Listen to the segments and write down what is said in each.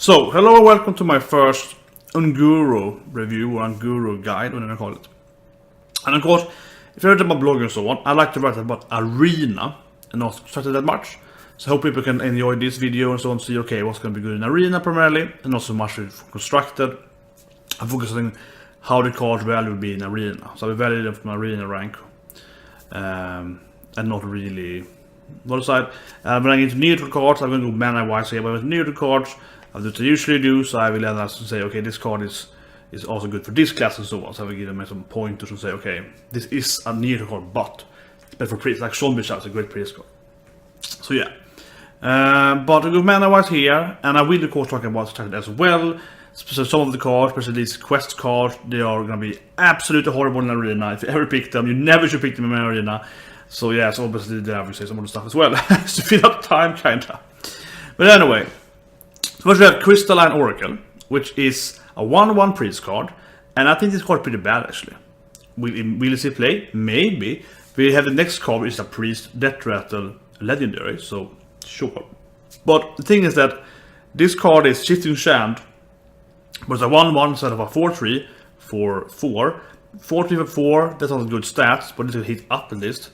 So, hello and welcome to my first Unguru review or Unguru guide, whatever I call it. And of course, if you're read my blog and so on, I like to write about Arena and not strategy that much. So I hope people can enjoy this video and so on, see okay, what's going to be good in Arena primarily, and not so much for Constructed. I'm focusing on how the card value will be in Arena. So I value them from Arena rank. And not really other side. When I get to neutral cards, I'm going to go mana wise here, but with neutral cards, I'll do what I usually do, so I will end up and say, okay, this card is also good for this class and so on. So I will give them some pointers and say, okay, this is a neutral card, but it's better for priest, like Zombie Shot is a great priest card. So yeah. But I go mana wise here, and I will of course talk about strategy as well. So some of the cards, especially these quest cards, they are going to be absolutely horrible in Arena. If you ever pick them, you never should pick them in Arena. So yeah, so obviously there I will say some other stuff as well. To fill up time, kinda. But anyway, first we have Crystalline Oracle, which is a 1/1 priest card. And I think this card is pretty bad actually. Will it see play? Maybe. We have the next card, which is a priest Death Rattle Legendary, so sure. But the thing is that this card is Shifting Shand, but it's a 1/1 instead of a 4/3 for 4. 4/3 for 4, that's not good stats, but it's going to hit up at least.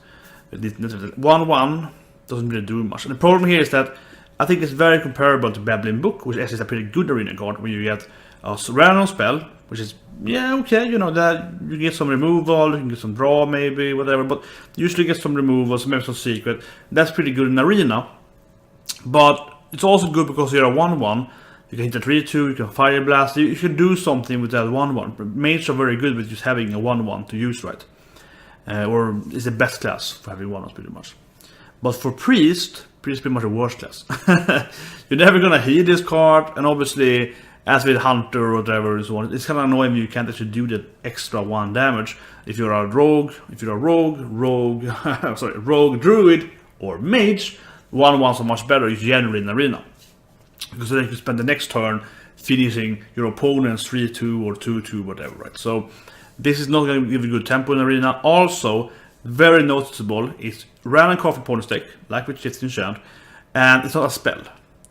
1/1 doesn't really do much. And the problem here is that I think it's very comparable to Babbling Book, which actually is a pretty good Arena card, where you get a random spell, which is, yeah, okay, you know, that you get some removal, you can get some draw maybe, whatever, but usually get some removals, maybe some secret. That's pretty good in Arena. But it's also good because you're a 1/1. You can hit a 3/2, you can Fire Blast, you should do something with that 1/1. Mages are very good with just having a 1/1 to use, right? Or it's the best class for having 1/1s pretty much. But for Priest is pretty much a worse class. You're never gonna heal this card, and obviously, as with Hunter or whatever and so on, it's kind of annoying when you can't actually do that extra 1 damage. If you're a rogue, rogue, druid, or mage, 1/1s are much better generally in Arena. Because then you can spend the next turn finishing your opponent's 3/2 or 2/2, whatever, right? So this is not going to give you good tempo in Arena. Also, very noticeable is random card for opponent's deck, like with Shifting Shand, and it's not a spell.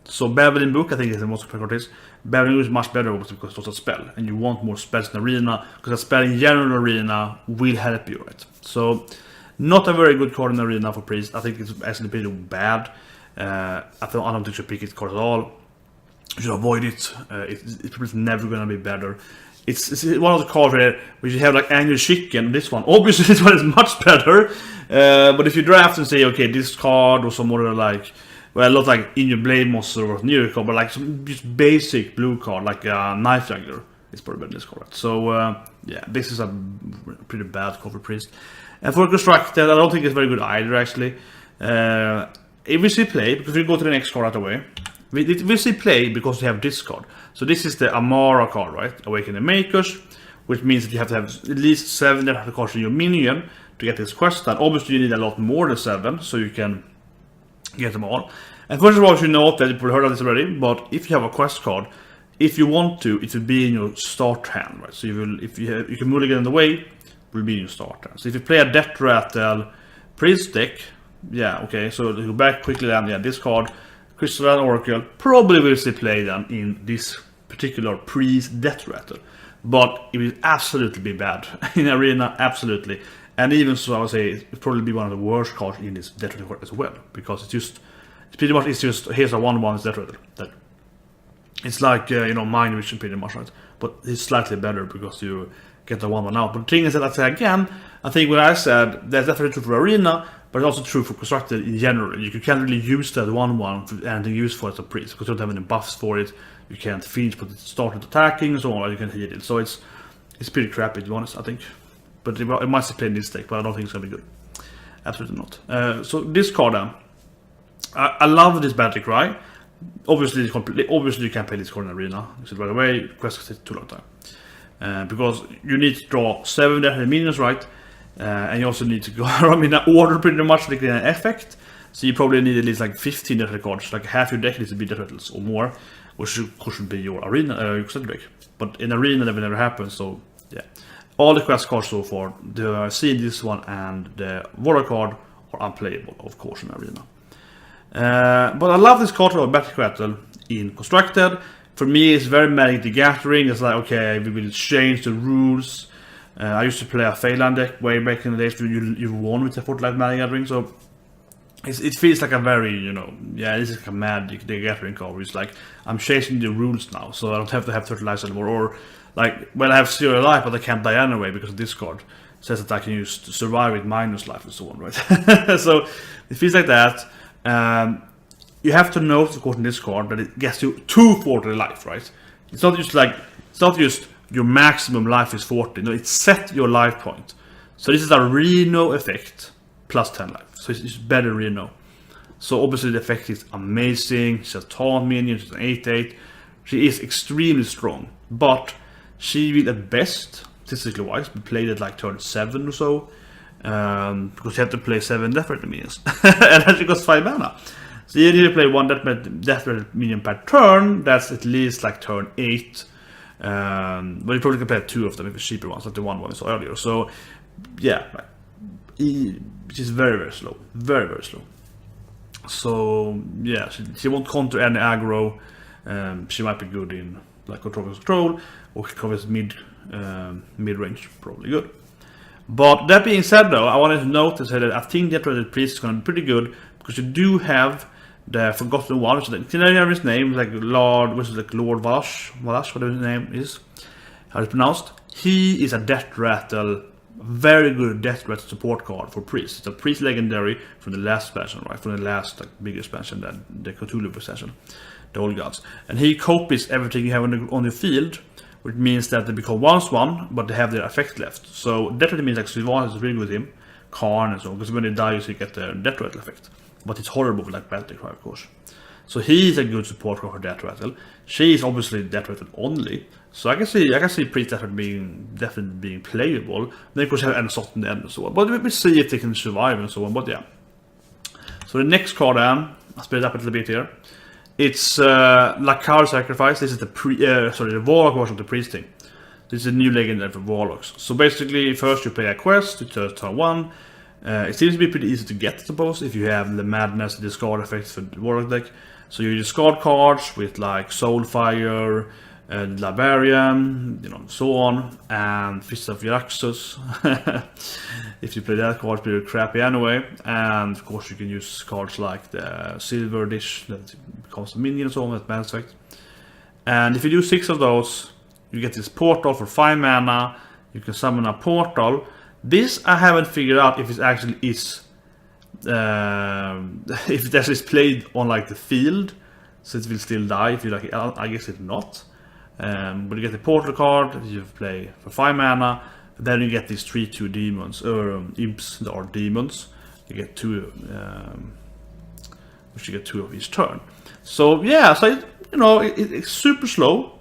So Babbling Book, I think is the most important card is. Babbling Book is much better obviously because it's not a spell, and you want more spells in Arena, because a spell in general Arena will help you, right? So, not a very good card in Arena for Priest. I think it's actually pretty bad. I don't think you should pick it card at all. You should avoid it. It's never going to be better. It's one of the cards where you have like Angry Chicken. This one, obviously, this one is much better. But if you draft and say, okay, this card or some other like, well, not like In Your Blade Monster or New card, but like some just basic blue card, like a Knife Juggler, it's probably better than this card. So yeah, this is a pretty bad card for Priest. And for Constructed, I don't think it's very good either actually. If we see play, because we go to the next card right away, we see play because we have this card. So this is the Amara card, right? Awaken the Makers, which means that you have to have at least 7 different cards in your minion to get this quest done. Obviously you need a lot more than 7, so you can get them all. And first of all, you should note that you probably heard of this already, but if you have a quest card, if you want to, it will be in your start hand, right? So you will, if you can mulligan in the way, it will be in your start hand. So if you play a Death Rattle Priest deck, yeah, okay, so to go back quickly then, yeah, this card, Crystalline Oracle, probably will see play then in this particular Priest Death Rattle. But it will absolutely be bad in Arena, absolutely. And even so, I would say it'll probably be one of the worst cards in this Death Rattle as well. Because it's pretty much, here's a 1/1 Death Rattle. It's like, you know, Mind Vision pretty much, right? But it's slightly better because you get the 1/1 out. But the thing is that I say again, I think what I said, that's definitely true for Arena, but it's also true for Constructed in general. You can't really use that 1/1 for anything useful as a priest, because you don't have any buffs for it. You can't finish, but it started attacking and so on, or you can heal it. So it's pretty crappy, to be honest, I think. But it might play in this deck, but I don't think it's going to be good. Absolutely not. So this card then, I love this Battle Cry. Obviously you can't play this card in Arena. You said right away, quest takes too long time. Because you need to draw 7 different minions, right? And you also need to go around in an order pretty much, like an effect. So you probably need at least like 15 Death Rattle cards. Like half your deck needs to be Death Rattles or more, which should be your Arena deck. But in Arena that will never happen, so yeah. All the quest cards so far, the Seed, this one, and the Warrior card are unplayable, of course, in Arena. But I love this card of Battle Rattle in Constructed. For me, it's very Magic the Gathering. It's like, okay, we will change the rules. I used to play a Phelan deck way back in the days when you won with the Fortnite Magic Gathering, so it feels like a very, this is like a Magic the Gathering card where it's like, I'm changing the rules now, so I don't have to have 30 lives anymore, or like, well, I have 0 life, but I can't die anyway because this card says that I can use to survive with minus life and so on, right? So it feels like that. You have to note, of course, in this card that it gets you 240 life, right? It's not just your maximum life is 40. No, it's set your life point. So this is a Reno effect plus 10 life. So it's better Reno. So obviously the effect is amazing. She's a taunt minion, she's an 8/8. She is extremely strong, but she will at best, statistically wise, be played at like turn 7 or so. Because you have to play 7 Death Rattle minions. And then she costs 5 mana. So you need to play 1 Death Rattle minion per turn. That's at least like turn 8. But you probably can play 2 of them if it's cheaper ones, like the one we saw earlier. So yeah, she's very, very slow. Very, very slow. So yeah, she won't counter any aggro. She might be good in like control, or covers mid range, probably good. But that being said, though, I wanted to note that I think the Dreaded Priest is going to be pretty good because you do have the Forgotten One. So can I have his name? Like Lord Valash, whatever his name is, how it's pronounced. He is a Death Rattle, very good Death Rattle support card for Priest. It's a Priest legendary from the last expansion, right? From the last big expansion, the Cthulhu expansion, the Old Gods, and he copies everything you have on your field. Which means that they become 1/1, but they have their effect left. So that really means like Sylvanas is really good with him, Karn and so on, because when they die you get the Death Rattle effect. But it's horrible with like Battle Cry, of course. So he's a good support for Death Rattle. She is obviously Death Rattle only. So I can see Priest Death Rattle definitely being playable. Then of course you have Ensot in the end and so on. But we'll see if they can survive and so on. But yeah. So the next card then, I'll speed it up a little bit here. It's Lakar Sacrifice. This is the Warlock version of the Priest thing. This is a new legendary for Warlocks. So basically, first you play a quest to turn 1. It seems to be pretty easy to get, I suppose, if you have the Madness, the discard effects for the Warlock deck. So you discard cards with like Soulfire, Labarian, so on, and Fist of Jaraxxus. If you play that card, it's pretty crappy anyway. And of course, you can use cards like the Silver Dish that becomes a minion and so on, that Man's effect. And if you do 6 of those, you get this portal for 5 mana. You can summon a portal. This I haven't figured out if it actually is, if it actually is played on like the field, so it will still die. If you like, I guess it's not. But you get the portal card that you play for 5 mana. Then you get these 3/2 demons, or imps that are demons. You get 2, which you get 2 of each turn. So yeah, so it's super slow,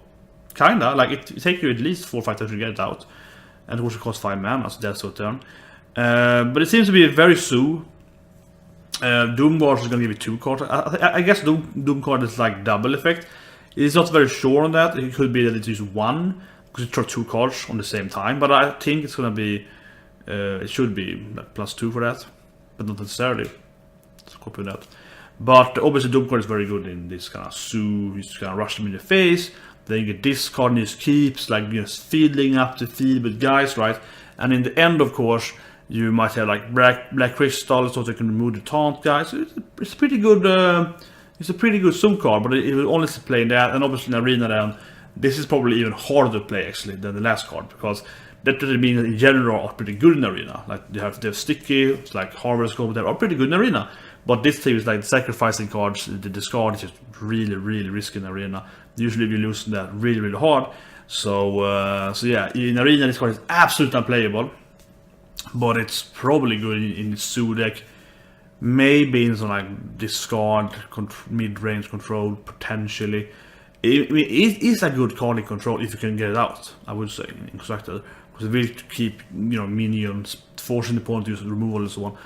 kinda. Like it takes you at least 4 or 5 turns to get it out, and it also costs 5 mana, so that's a turn. But it seems to be very Sue. Doom Wars is gonna give you 2 cards. I guess Doom card is like double effect. It's not very sure on that. It could be that it's just 1, because you draw 2 cards on the same time. But I think it's gonna be, it should be like +2 for that, but not necessarily. Let's copy that. But obviously Doom card is very good in this kind of Sue. You just kind of rush them in the face. Then you get this card and just keeps like just filling up the field with guys, right? And in the end, of course, you might have like black crystal, so they can remove the taunt guys. So it's pretty good. It's a pretty good Sue card, but it will only play in that, and obviously in Arena then, this is probably even harder to play actually than the last card, because that doesn't mean that in general are pretty good in Arena. Like they're sticky, it's like Harvest Gold, they are pretty good in Arena. But this thing is like sacrificing cards, the discard is just really, really risky in Arena. Usually we lose that really, really hard. So yeah, in Arena this card is absolutely unplayable, but it's probably good in the Sue deck. Maybe in some like discard, mid-range control, potentially. It is a good card in control if you can get it out, I would say, in Constructed. Because it will keep, minions, forcing the opponent to use removal and so on.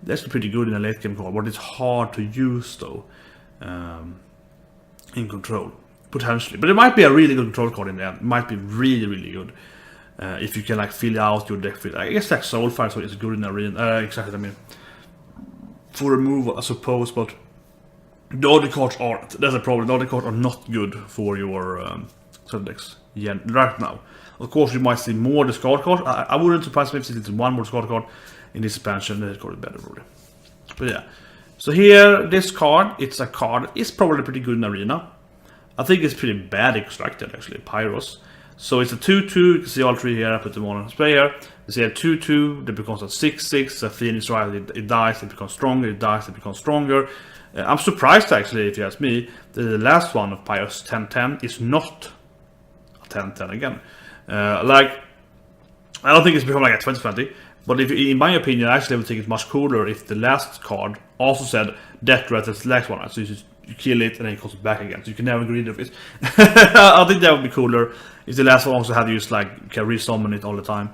That's pretty good in a late game card, but it's hard to use though, in control, potentially. But it might be a really good control card in the end. It might be really, really good. If you can like fill out your deck with, I guess like Soulfire so is good in Arena. Exactly, I mean. For removal, I suppose, but The other cards aren't. That's a problem. The other cards are not good for your set decks right now. Of course, you might see more discard cards. I wouldn't surprise me if it's one more discard card in this expansion. This card is better, probably. But yeah. So here, this card, it's a card. It's probably pretty good in Arena. I think it's pretty bad constructed, actually. Pyros. So it's a 2-2. You can see all three here. I put them on display here. You see a 2-2. That becomes a 6-6. A Phoenix Rider. It dies. It becomes stronger. It dies. It becomes stronger. I'm surprised, actually, if you ask me, that the last one of Pyros 10-10 is not a 10-10 again. Like, I don't think it's become like a 20-20, but if, in my opinion, I actually would think it's much cooler if the last card also said death threat as the last one. So you kill it and then it comes back again, so you can never get rid of it. I think that would be cooler if the last one also had used like can resummon it all the time.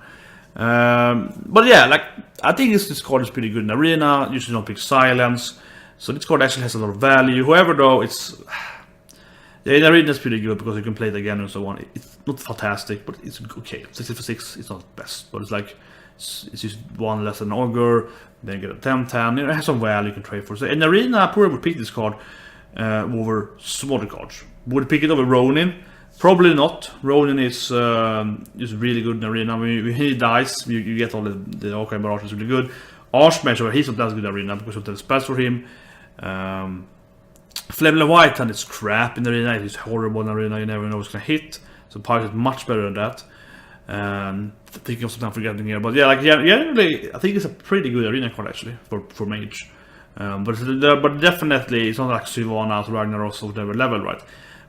But yeah, like I think this card is pretty good in Arena. Usually don't pick silence. So this card actually has a lot of value. However, though, it's in Arena it's pretty good because you can play it again and so on. It's not fantastic, but it's okay. 60 for 6, it's not best, but it's like it's just one less than Ogre. Then you get a 10-10. It has some value you can trade for. So in Arena, I probably would pick this card over some other cards. Would pick it over Ronin? Probably not. Ronin is really good in Arena. When he dies, you get all the Arcane Barrage is really good. Archmage, he's not that good in Arena because you have the spells for him. Flaming White and it's crap in the Arena. It's horrible in the Arena. You never know what's gonna hit. So Pyre is much better than that. Thinking of something I'm forgetting here, but yeah, like generally, I think it's a pretty good Arena card actually for Mage. But definitely, it's not like Sylvanas, Ragnaros, or whatever level, right?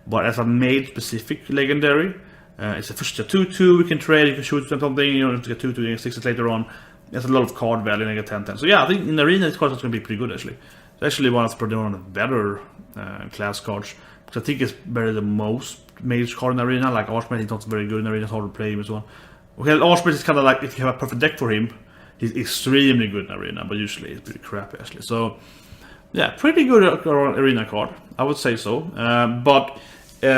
But as a Mage specific legendary, it's a first a 2-2. We can trade. You can shoot something. You know, to get 2-2 and 6 later on. There's a lot of card value and I get 10-10. So yeah, I think in Arena this card is going to be pretty good actually. It's actually one of the better class cards. Because I think it's better than most Mage card in Arena. Like Archmage is not very good in Arena, it's hard to play him as well. Okay, Archmage is kind of like if you have a perfect deck for him, he's extremely good in Arena, but usually it's pretty crappy actually. So yeah, pretty good Arena card, I would say so. But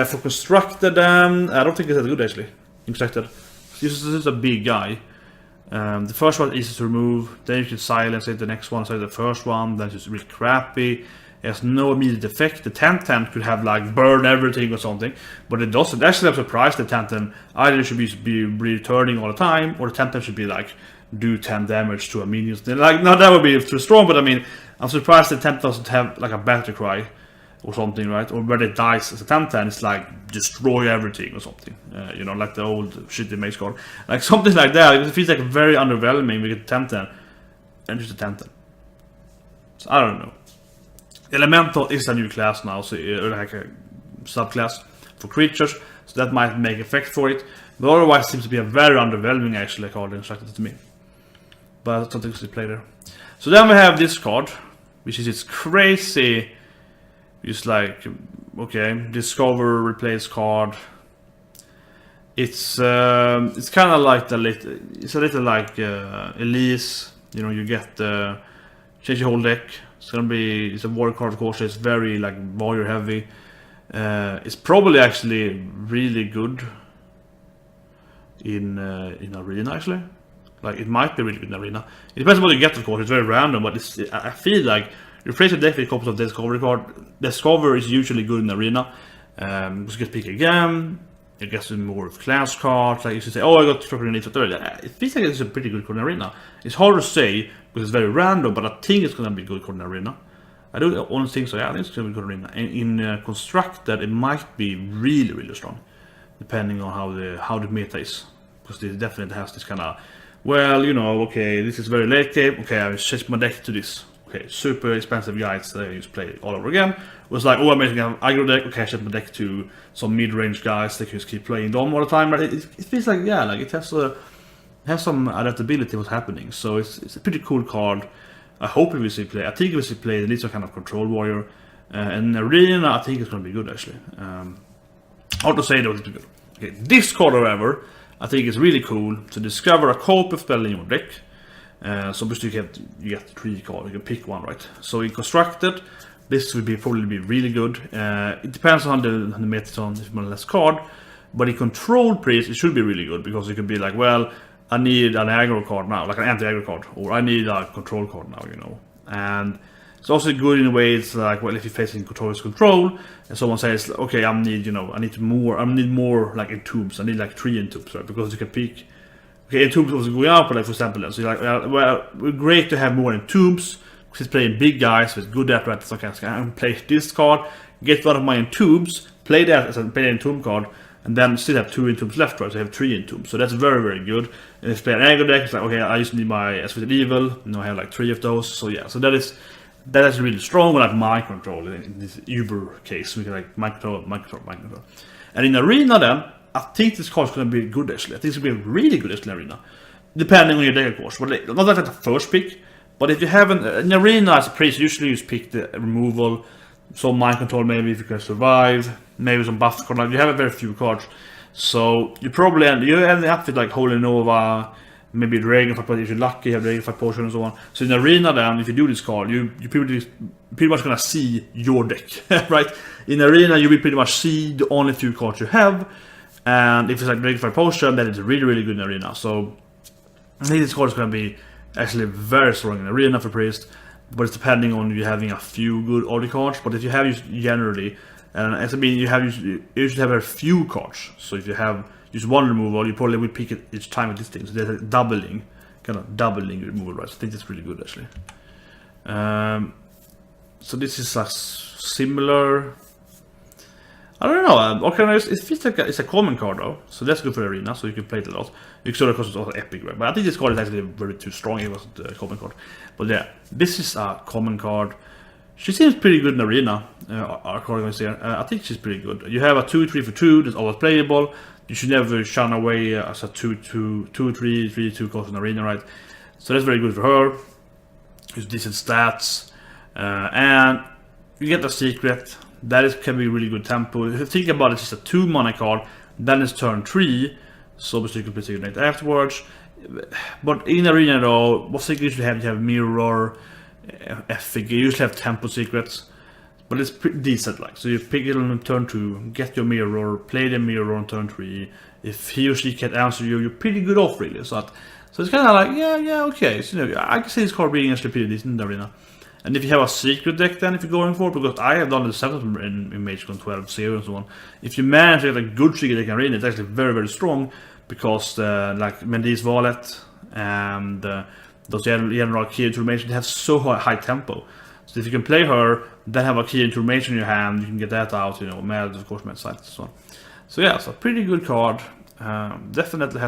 for Constructed, I don't think it's that good actually. Constructed. This is a big guy. The first one is easy to remove, then you can silence it, the next one, so the first one, then it's just really crappy. It has no immediate effect. The 10-10 could have like burn everything or something, but it doesn't. Actually, I'm surprised the 10-10 either should be returning all the time, or the 10-10 should be like do 10 damage to a minion. Like, no, that would be too strong, but I mean, I'm surprised the 10 doesn't have like a battle cry or something, right? Or when it dies as a 10-10, it's like destroy everything or something. You know, like the old shitty Mage card. Like something like that. It feels like very underwhelming. We get 10-10 and just a 10-10. So I don't know. Elemental is a new class now, so like a subclass for creatures, so that might make effect for it. But otherwise, it seems to be a very underwhelming actually card instructed to me. But something to play there. So then we have this card, which is its crazy. It's like, okay, discover, replace card. It's kind of like it's a little like Elise. You know, you get change your whole deck. It's a warrior card, of course. It's very like warrior heavy. It's probably actually really good in Arena actually. Like it might be really good in Arena. It depends on what you get, of course. It's very random, but I feel like you replace a deck with a couple of Discovery card. Discover is usually good in Arena. Because you get pick again. It gets more class cards. Like you should say, oh, I got structure in it. It feels like it's a pretty good card in Arena. It's hard to say because it's very random, but I think it's gonna be good card in Arena. I don't honestly think so. Yeah, I think it's gonna be good in Arena. And in Constructed, it might be really, really strong, depending on how the meta is. Because it definitely has this kind of, well, you know, okay, this is very late game. Okay, I will change my deck to this. Okay, super expensive guides that I just play all over again. It was like, oh, I'm making an aggro deck. Okay, I change my deck to some mid-range guys that can just keep playing them all the time. But it feels like, yeah, like it has some adaptability what's happening. So it's a pretty cool card. I hope we will see play. I think we will see play at least a kind of control warrior. And Arena, I think it's going to be good actually. Hard to say though, it's good. Okay, this card, however, I think is really cool to discover a copy of spell in your deck. So basically you get 3 cards, you can pick one, right? So in Constructed, this would probably be really good. It depends on the meta on if you want less card, but in Control Priest it should be really good because it could be like, well, I need an aggro card now, like an anti-aggro card, or I need a control card now, you know. And It's also good in a way. It's like, well, if you're facing control, and someone says, okay, I need more like entombs. I need like 3 entombs, right? Because you can pick. Okay, entombs was going up, but like for example, so you're like, well, we're great to have more entombs because he's playing big guys, so it's good at right. So okay, I can play this card, get one of my entombs, play that as a play an entomb card, and then still have 2 entombs left, right? So I have 3 entombs. So that's very, very good. And if you play an aggro deck, it's like, okay, I just need my Ascended Evil. I have like 3 of those. So yeah, so that is really strong. Like mind control in this Uber case, we can like mind control. And in Arena, then I think this card is going to be good actually. I think it's going to be really good actually in Arena, depending on your deck, of course. But not like the first pick. But if you have in Arena as a priest, usually you pick the removal, some mind control maybe if you can survive, maybe some buff card. You have a very few cards, so you probably end up with like Holy Nova, maybe Dragonfire Potion if you're lucky, you have Dragonfire Potion and so on. So in Arena, then if you do this card, you pretty much gonna see your deck, right? In Arena, you will pretty much see the only few cards you have, and if it's like Dragonfire Potion, then it's really, really good in Arena. So I think this card is gonna be actually very strong in Arena for priest, but it's depending on you having a few good early cards. But if you have generally, and as I mean, you usually have a few cards. So if you have just one removal, you probably will pick it each time with this thing. So there's a doubling removal, right? So I think that's really good actually. So this is a similar. I don't know. Okay, it feels like it's a common card though, so that's good for Arena. So you can play it a lot. You sort of because it's also epic, right? But I think this card is actually very too strong. It wasn't a common card, but yeah, this is a common card. She seems pretty good in Arena. Our card is here. I think she's pretty good. You have a 2/3 for 2 that's always playable. You should never shun away as a 2/3/3/2 cost in Arena, right? So that's very good for her. It's decent stats, and you get the secret. That can be really good tempo. If you think about it, it's just a 2 mana card. Then it's turn 3, so obviously you can play Secret afterwards. But in Arena though, what secrets you have Mirror, Epic. You usually have tempo secrets, but it's pretty decent. Like, so you pick it on turn 2, get your Mirror, play the Mirror on turn 3. If he or she can't answer you, you're pretty good off really. So it's kind of like yeah okay. So I can see this card being actually pretty decent in the Arena. And if you have a secret deck then, if you're going for, because I have done the setup in MageCon 12 0 and so on. If you manage to get a good secret deck in Arena, it's actually very, very strong, because like Mendy's Wallet and those general key information, they have so high tempo. So if you can play her, then have a key information in your hand, you can get that out, Mad, of course, Mad Sight and so on. So yeah, it's a pretty good card. Definitely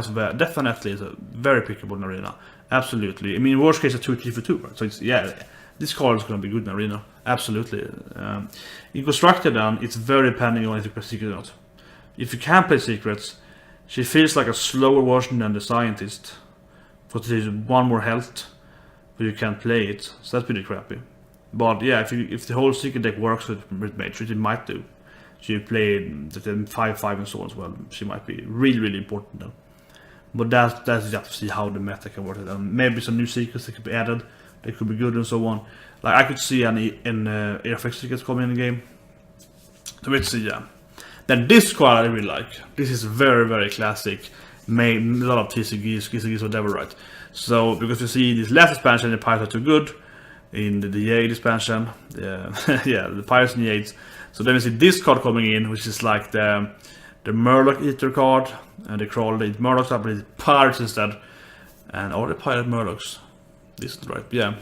is a very pickable in Arena. Absolutely. I mean, worst case, a 2/3 for 2, right? So it's, yeah. This card is going to be good in Arena, absolutely. In Constructed, then, it's very depending on if you play Secret or not. If you can play Secrets, she feels like a slower version than the Scientist, because there's 1 more health, but you can't play it, so that's pretty crappy. But yeah, if the whole Secret deck works with Mage, it might do. She played the 5/5 and so on as well, she might be really, really important then. But that's just to see how the meta can work. Maybe some new secrets that could be added. They could be good and so on. Like I could see an Airflex tickets coming in the game. So let's see, yeah. Then this card I really like. This is very, very classic. Made a lot of TCGs, whatever, right? So because you see this last expansion, the pirates are too good. In the D8 expansion, yeah, the pirates and the 8s. So then we see this card coming in, which is like the Murloc Eater card, and they crawl the Murlocs up, but it's pirates instead. And all the pirate Murlocs. This is right, yeah.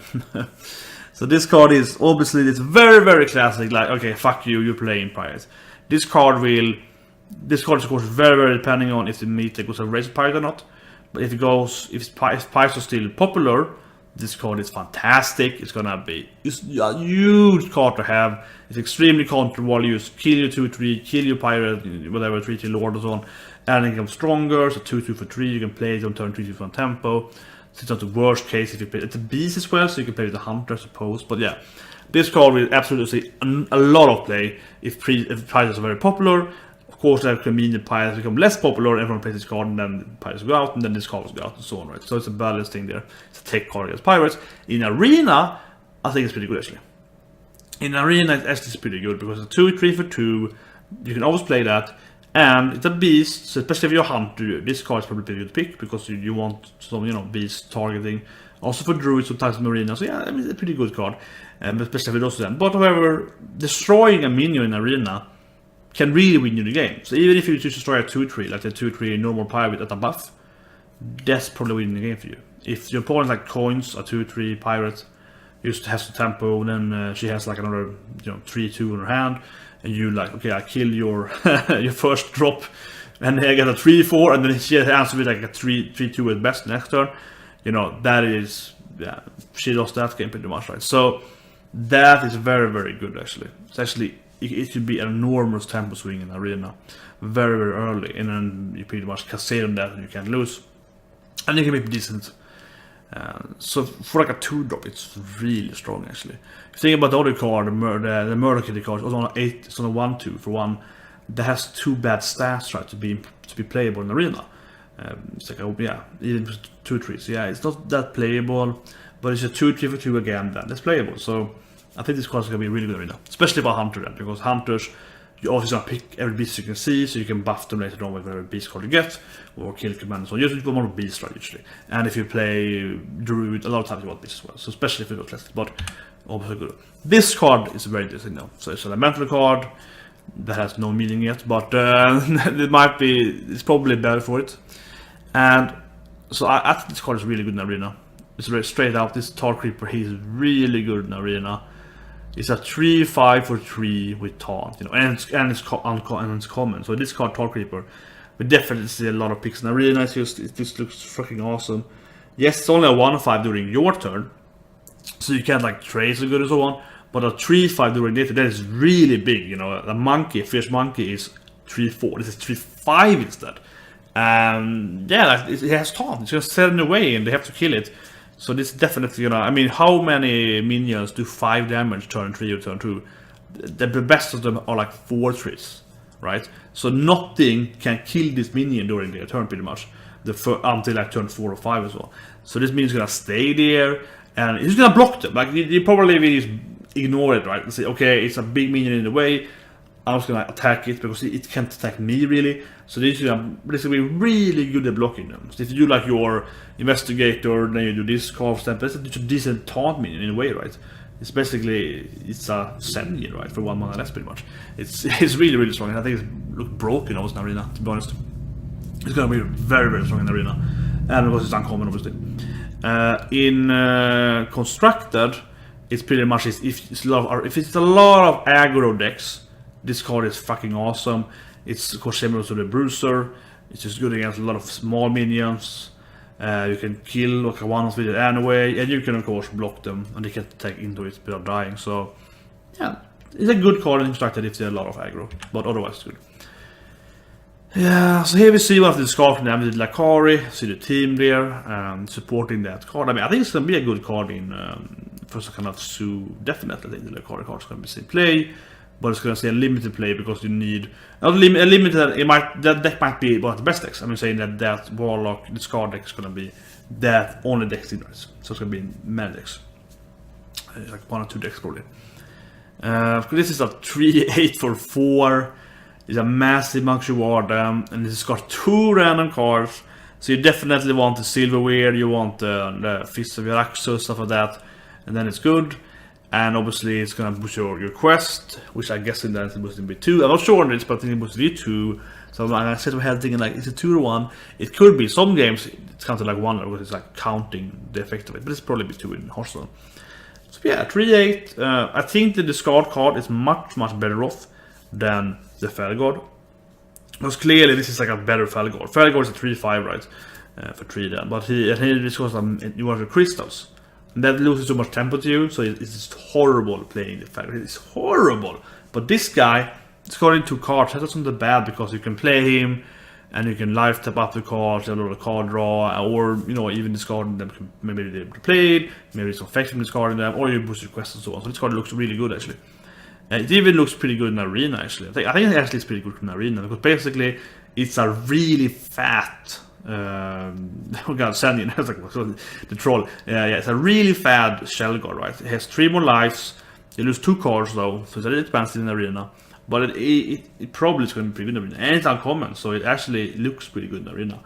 So this card is obviously it's very, very classic. Like, okay, fuck you, you're playing pirates. This card is of course very, very depending on if the meta goes a race pirate or not. But if pirates are still popular, this card is fantastic. It's a huge card to have. It's extremely counterable. You kill your 2/3, kill your pirate, whatever 3/3 lord or so on, and it becomes stronger. So 2/2 for 3, you can play it on turn 3 for tempo. So it's not the worst case if you play it. It's a beast as well, so you can play with the hunter, I suppose. But yeah, this card will absolutely see a lot of play if pirates are very popular. Of course, that can mean the pirates become less popular, everyone plays this card, and then the pirates go out, and then this card will go out, and so on, right? So it's a balanced thing there. It's a tech card against pirates. In Arena, I think it's pretty good actually. In Arena, it's actually pretty good because it's a 2/3 for 2. You can always play that, And it's a beast, so especially if you're a hunter, this card is probably a good pick because you want some, beast targeting. Also for druids, sometimes marina, so yeah, I mean, it's a pretty good card, especially with those of them. But however, destroying a minion in arena can really win you the game. So even if you choose to destroy a 2-3, like a 2-3 normal pirate at a buff, that's probably winning the game for you. If your opponent like coins a 2-3 pirate, just has the tempo, and then she has like another 3-2 in her hand, and you like, okay, I kill your your first drop, and I get a 3-4, and then she answers with like a 3-2 at best next turn. That is, yeah, she lost that game pretty much, right? So that is very, very good actually. It's actually, it should be an enormous tempo swing in arena very, very early, and then you pretty much cascade on that and you can't lose, and you can be decent. So for like a 2-drop, it's really strong actually. If you think about the other card, the murder kitty card, it's on 8, it's on a 1-2 for one that has 2 bad stats, right, to be playable in arena. It's like, oh yeah, even 2-3s, yeah, it's not that playable, but it's a 2-3 for 2 again, then that's playable. So I think this card is gonna be really good arena, especially for hunter then, because hunters, you always gonna pick every beast you can see, so you can buff them later on with every beast card you get, or kill command. So you just want more beast, right, usually. And if you play druid, a lot of times you want beast as well. So especially if you go classic, but obviously good. This card is very decent now. So it's an elemental card that has no meaning yet, but it's probably better for it. And so I think this card is really good in arena. It's very straight out. This Tarkeeper, he's really good in arena. It's a 3-5 for 3 with taunt, and it's common. So this card, Tarkeeper, we definitely see a lot of picks in arena. It just looks fucking awesome. Yes, it's only a 1-5 during your turn, so you can't like trade so good and so on. But a 3-5 during later, that is really big. A fierce monkey is 3-4. This is 3-5 instead. Yeah, it has taunt. It's gonna set in the way, and they have to kill it. So this is definitely I mean, how many minions do 5 damage turn 3 or turn 2? The best of them are like 4-3s, right? So nothing can kill this minion during their turn pretty much, until like turn 4 or 5 as well. So this means it's gonna stay there, and it's gonna block them. Like you probably will just ignore it, right? And say, okay, it's a big minion in the way, I'm just gonna attack it because it can't attack me really. So this is gonna be really good at blocking them. So if you do like your investigator, then you do this carve stamp, that's a decent taunt minion in a way, right? It's basically, it's a Senjin, right, for 1 mana less pretty much. It's really, really strong, and I think it's look broken almost in arena, to be honest. It's gonna be very, very strong in arena, and because it's uncommon obviously. In constructed, it's pretty much if it's a lot of aggro decks, this card is fucking awesome. It's of course similar to the Bruiser. It's just good against a lot of small minions. You can kill like one of it anyway, and you can of course block them, and they can take into it without dying. So yeah, it's a good card in constructed if there's a lot of aggro, but otherwise it's good. Yeah, so here we see one of the Scarf now with Lakari, see the team there, supporting that card. I mean, I think it's going to be a good card in first kind of Sue, definitely. I think the Lakari card is going to be same play, but it's going to say a limited play because you need a limited. That deck might be one of the best decks. I'm saying that Warlock, the Scar deck is going to be that only decks in it. So it's going to be many decks, like 1 or 2 decks probably. This is a 3-8 for 4. It's a massive Monk Reward, and this has got 2 random cards. So you definitely want the Silverware, you want the Fist of Yaraxus, stuff like that, and then it's good. And obviously it's gonna boost your quest, which I guess in that it's boosting by 2. I'm not sure on this, but I think it boosted by 2. So I said to my head thinking like, is it 2 or 1? It could be. Some games it's counted like 1 because it's like counting the effect of it, but it's probably be 2 in Hearthstone. So yeah, 3-8. I think the discard card is much better off than the Felguard. Because clearly this is like a better Felguard. Felguard is a 3-5, right? For 3 then. But he because you want the crystals. And that loses so much tempo to you, so it's just horrible playing the Felguard. It's horrible. But this guy, scoring 2 cards, that's not bad because you can play him and you can live tap up the cards, a little card draw, or even discarding them, maybe they're played, maybe some effects from discarding them, or you boost your quests and so on. So this card looks really good actually. It even looks pretty good in arena actually. I think it actually is pretty good in arena because basically it's a really fat oh god, Sandian, the troll. Yeah, it's a really fat shell guard, right? It has 3 more lives. You lose 2 cards though, so it's a little expensive in arena. but it probably is going to be pretty good in Arena. And it's uncommon, so it actually looks pretty good in Arena.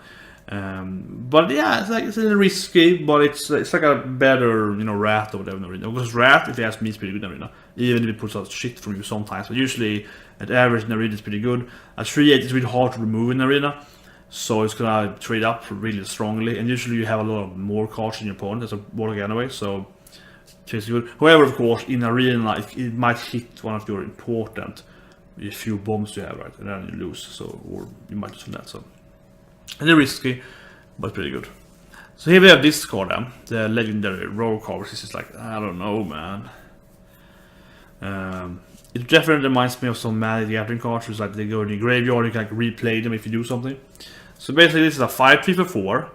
But yeah, it's a little risky, but it's like a better, Wrath or whatever in Arena. Because Wrath, if you ask me, is pretty good in Arena. Even if it puts out shit from you sometimes. But usually, at average in Arena, it's pretty good. A 3/8 is really hard to remove in Arena. So it's gonna trade up really strongly. And usually you have a lot of more cards in your opponent as a warlock anyway, so it's good. However, of course, in Arena, it might hit one of your important few bombs you have, right? And then you lose, so, or you might lose from that, so. And they're risky, but pretty good. So here we have this card then, the legendary roll card, which is just like, I don't know, man. It definitely reminds me of some Magic Gathering cards, which like they go in the graveyard, you can like replay them if you do something. So basically this is a 5/3 for 4.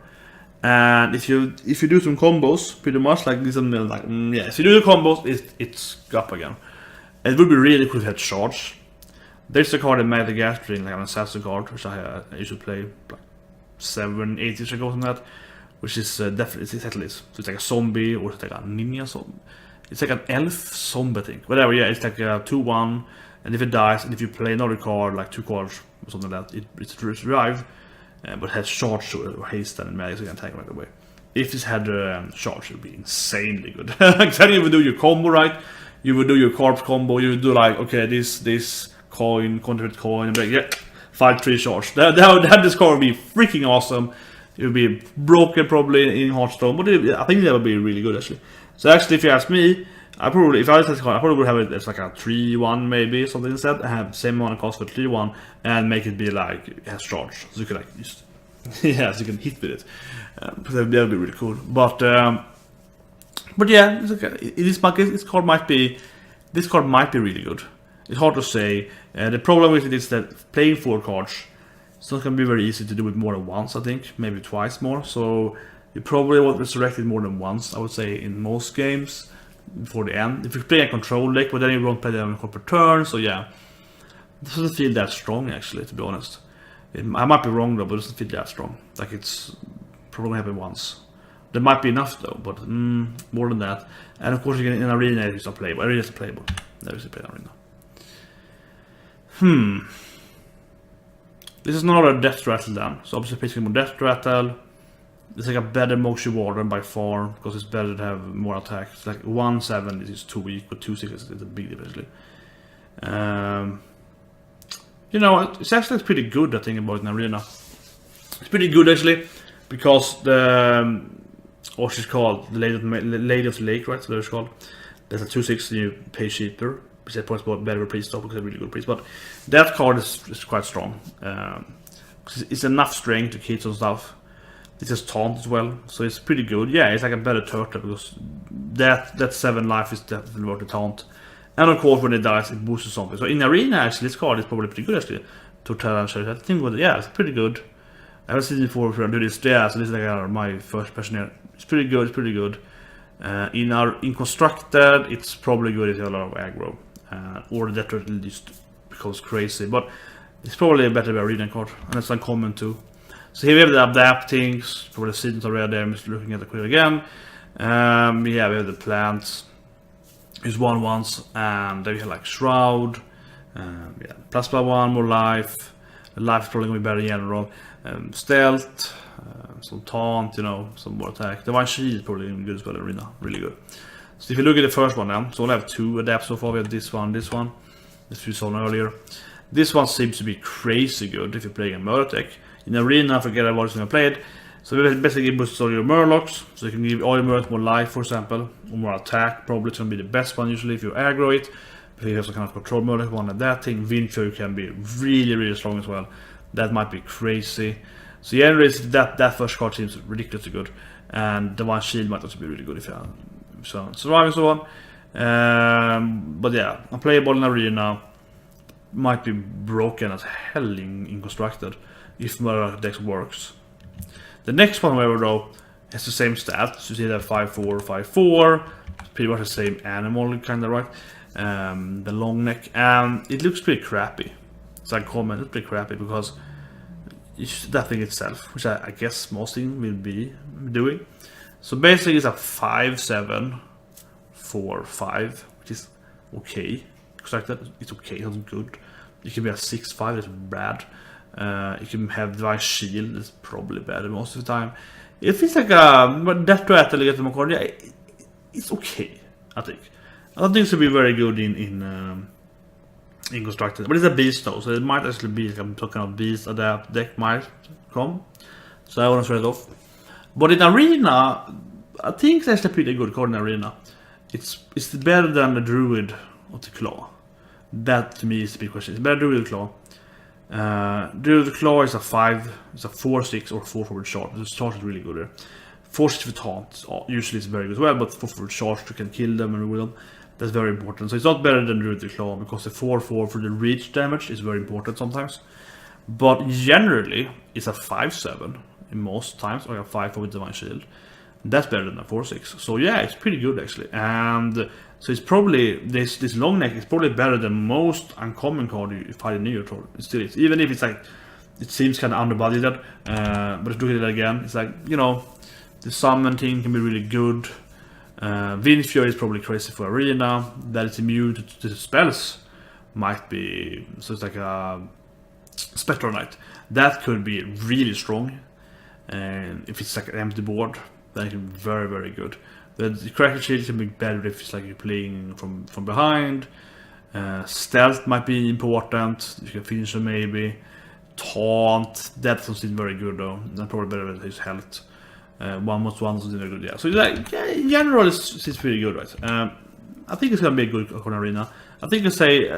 And if you do some combos, pretty much like this, like yeah, if you do the combos, it's up again. It would be really cool if you had charge. There's a card in Magic Gathering, like an assassin card, which I used to play like 7-8 years ago, something like that, which is definitely it's exactly this. So it's like a zombie or it's like a ninja zombie. It's like an elf zombie thing. Whatever, yeah, it's like a 2/1, and if it dies, and if you play another card, like 2 cards or something like that, it's revived, but has charge or haste and magic, so you can attack right away. If this had charge, it would be insanely good. Exactly, you would do your combo right, you would do your corpse combo, you would do like, okay, this coin, contribute coin, and like, yeah, 5/3 charge. That this card would be freaking awesome. It would be broken probably in Hearthstone, but I think that would be really good actually. So actually, if you ask me, I probably would have it as like a 3/1 maybe, something instead. I have same amount of cost for 3/1 and make it be like it has charge, so you can like just yeah, so you can hit with it. That would be really cool. But yeah, it's okay. This card might be really good. It's hard to say. The problem with it is that playing 4 cards, it's not going to be very easy to do it more than once. I think maybe twice more. So you probably won't resurrect it more than once, I would say, in most games before the end. If you play a control deck, but then you won't play them per turn, so yeah. It doesn't feel that strong, actually, to be honest. I might be wrong, though, but it doesn't feel that strong. Like, it's probably happened once. There might be enough, though, but more than that. And of course, you can, in Arena, it's not playable. Arena is playable. There is a play in Arena. This is not a Death Rattle, then. So obviously, picking more Death Rattle. It's like a better motion warden by far, because it's better to have more attacks. It's like 1/7 is too weak, but 2/6 is a big deal, basically. It's actually pretty good, I think, about in Arena. It's pretty good, actually, because the, what she's called, the Lady of the Lake, right? So that's called. There's a 2/6 and you pay cheaper. That points better priest, though, because it's a really good priest. But that card is quite strong. It's enough strength to hit some stuff. It has taunt as well, so it's pretty good. Yeah, it's like a better turtle, because that 7 life is definitely worth the taunt. And of course, when it dies, it boosts something. So in Arena, actually, this card is probably pretty good, actually. To tell I think, yeah, it's pretty good. I haven't seen it before I do this. Yeah, so this is like my first impression here. It's pretty good. It's pretty good. In constructed, it's probably good if you have a lot of aggro, or the turtle just becomes crazy. But it's probably a better Arena card, and it's uncommon too. So here we have the adapt things, for the seasons already. I'm just looking at the query again. Yeah, we have the plants. Use 1/1s, and then we have like Shroud. Yeah, +1, more life. The life is probably going to be better in general. Stealth, some taunt, some more attack. The one shield is probably good as well in Arena, really good. So if you look at the first one now, so we'll have 2 adapts so far. We have this one, as we saw earlier. This one seems to be crazy good if you're playing a murder deck. In Arena, forget about what's going to play it. So we basically boost all your Murlocs, so you can give all your Murlocs more life, for example, or more attack. Probably it's going to be the best one usually if you aggro it. If you have some kind of control Murloc, one like that thing. Vinture can be really, really strong as well. That might be crazy. So yeah, that first card seems ridiculously good, and the one shield might also be really good if you survive and so on. But yeah, unplayable in Arena. Might be broken as hell in constructed if Murloc Dex works. The next one, however, though, has the same stats. You see that 5/4, 5/4. Pretty much the same animal, kind of, right? The long neck. And it looks pretty crappy. It's uncommon. It's pretty crappy because it's that thing itself, which I guess most things will be doing. So basically, it's a 5/7, 4/5, which is okay. It's okay, it's not good. It can be a 6/5, that's bad. You can have Divine Shield, that's probably better most of the time. If it's like a Death to Attel get them card, yeah, it's okay, I think. I don't think it should be very good in Constructed, but it's a beast though, so it might actually be like some kind of beast adapt deck might come. So I want to trade it off. But in Arena, I think it's actually a pretty good card in Arena. It's better than the Druid of the Claw. That to me is the big question. It's better Druid of the Claw. Druid of the Claw is a 5, it's a 4/6 or 4/4 shot. The shot is really good there. 4/6 with taunt, usually it's very good as well, but 4/4 charge you can kill them and rule them. That's very important. So it's not better than Druid of the Claw because the 4/4 for the reach damage is very important sometimes. But generally, it's a 5/7 in most times, or a 5/4 with Divine Shield. That's better than a 4/6. So yeah, it's pretty good actually. And so it's probably, this long neck is probably better than most uncommon card you find in New York Tour. It still is. Even if it's like, it seems kind of underbudgeted. But if you look at it again, it's like, you know, the summon thing can be really good. Windfury is probably crazy for Arena. That it's immune to spells might be, so it's like a Spectral Knight. That could be really strong. And if it's like an empty board, then it can be very, very good. The Cracker Shield can be better if it's like you're playing from behind. Stealth might be important. You can finish them maybe. Taunt, that doesn't seem very good though. That's probably better than his health. 1/1 doesn't very good, yeah. So like, yeah, in general, it's pretty good, right? I think it's gonna be a good Arena. I think you say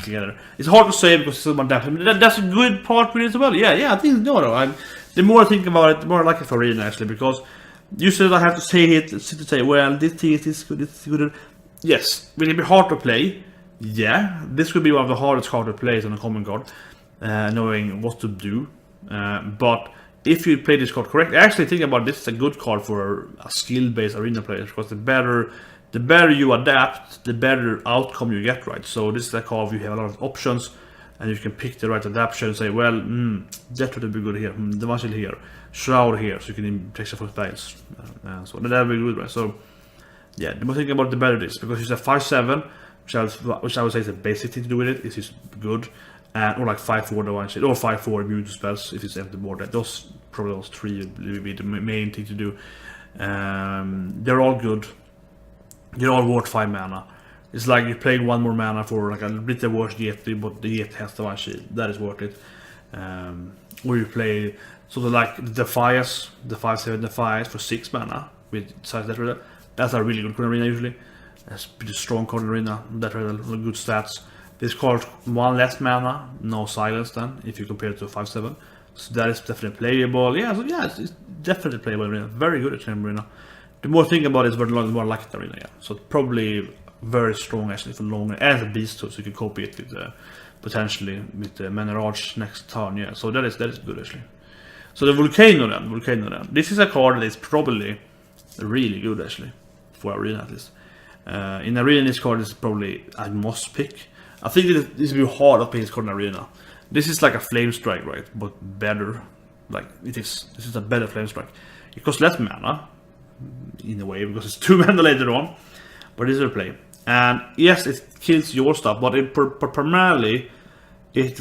together. It's hard to say because it's so much depth. I mean, that's a good part with it as well. Yeah. I think no. The more I think about it, the more I like it for Arena actually, because usually I have to say it, sit and say, well, this thing is good, this is good. Yes, will it be hard to play? Yeah, this could be one of the hardest cards to play on a common card, knowing what to do. But if you play this card correctly, I actually think about this is a good card for a skill-based Arena player, because the better you adapt, the better outcome you get, right? So this is a card where you have a lot of options, and you can pick the right adaptation and say, well, that would be good here, the muscle here, Shroud here, so you can take some spells. So that would be good, right? So yeah, the more thing about the better it is, because it's a 5/7, which I would say is a basic thing to do with it. It is good. Or like 5/4 Divine Shield, or 5/4 immune to spells if it's empty board. Those three will be the main thing to do. They're all good. They're all worth 5 mana. It's like you played 1 more mana for like a bit the worst Yeti, but the Yeti has Divine Shield. That is worth it. Or you play sort of like the Defias, the 5/7 Defias for 6 mana with size that Riddle. That's a really good card Arena usually. That's pretty strong card Arena. That Riddle, good stats. This card 1 less mana, no silence then, if you compare it to a 5/7. So that is definitely playable. Yeah, so yeah, it's definitely playable Arena. Very good at Arena. The more I think about it, the more I like it Arena, yeah. So probably very strong actually for longer, as a beast too, so you can copy it with potentially with the Menarage next turn, yeah. So that is good actually. So the Volcano then. This is a card that is probably really good actually, for Arena at least. In Arena, this card is probably a must pick. I think this will be hard to play this card in Arena. This is like a Flame Strike, right? But better. Like, this is a better Flame Strike. It costs less mana, in a way, because it's 2 mana later on. But this will play. And yes, it kills your stuff, but primarily, it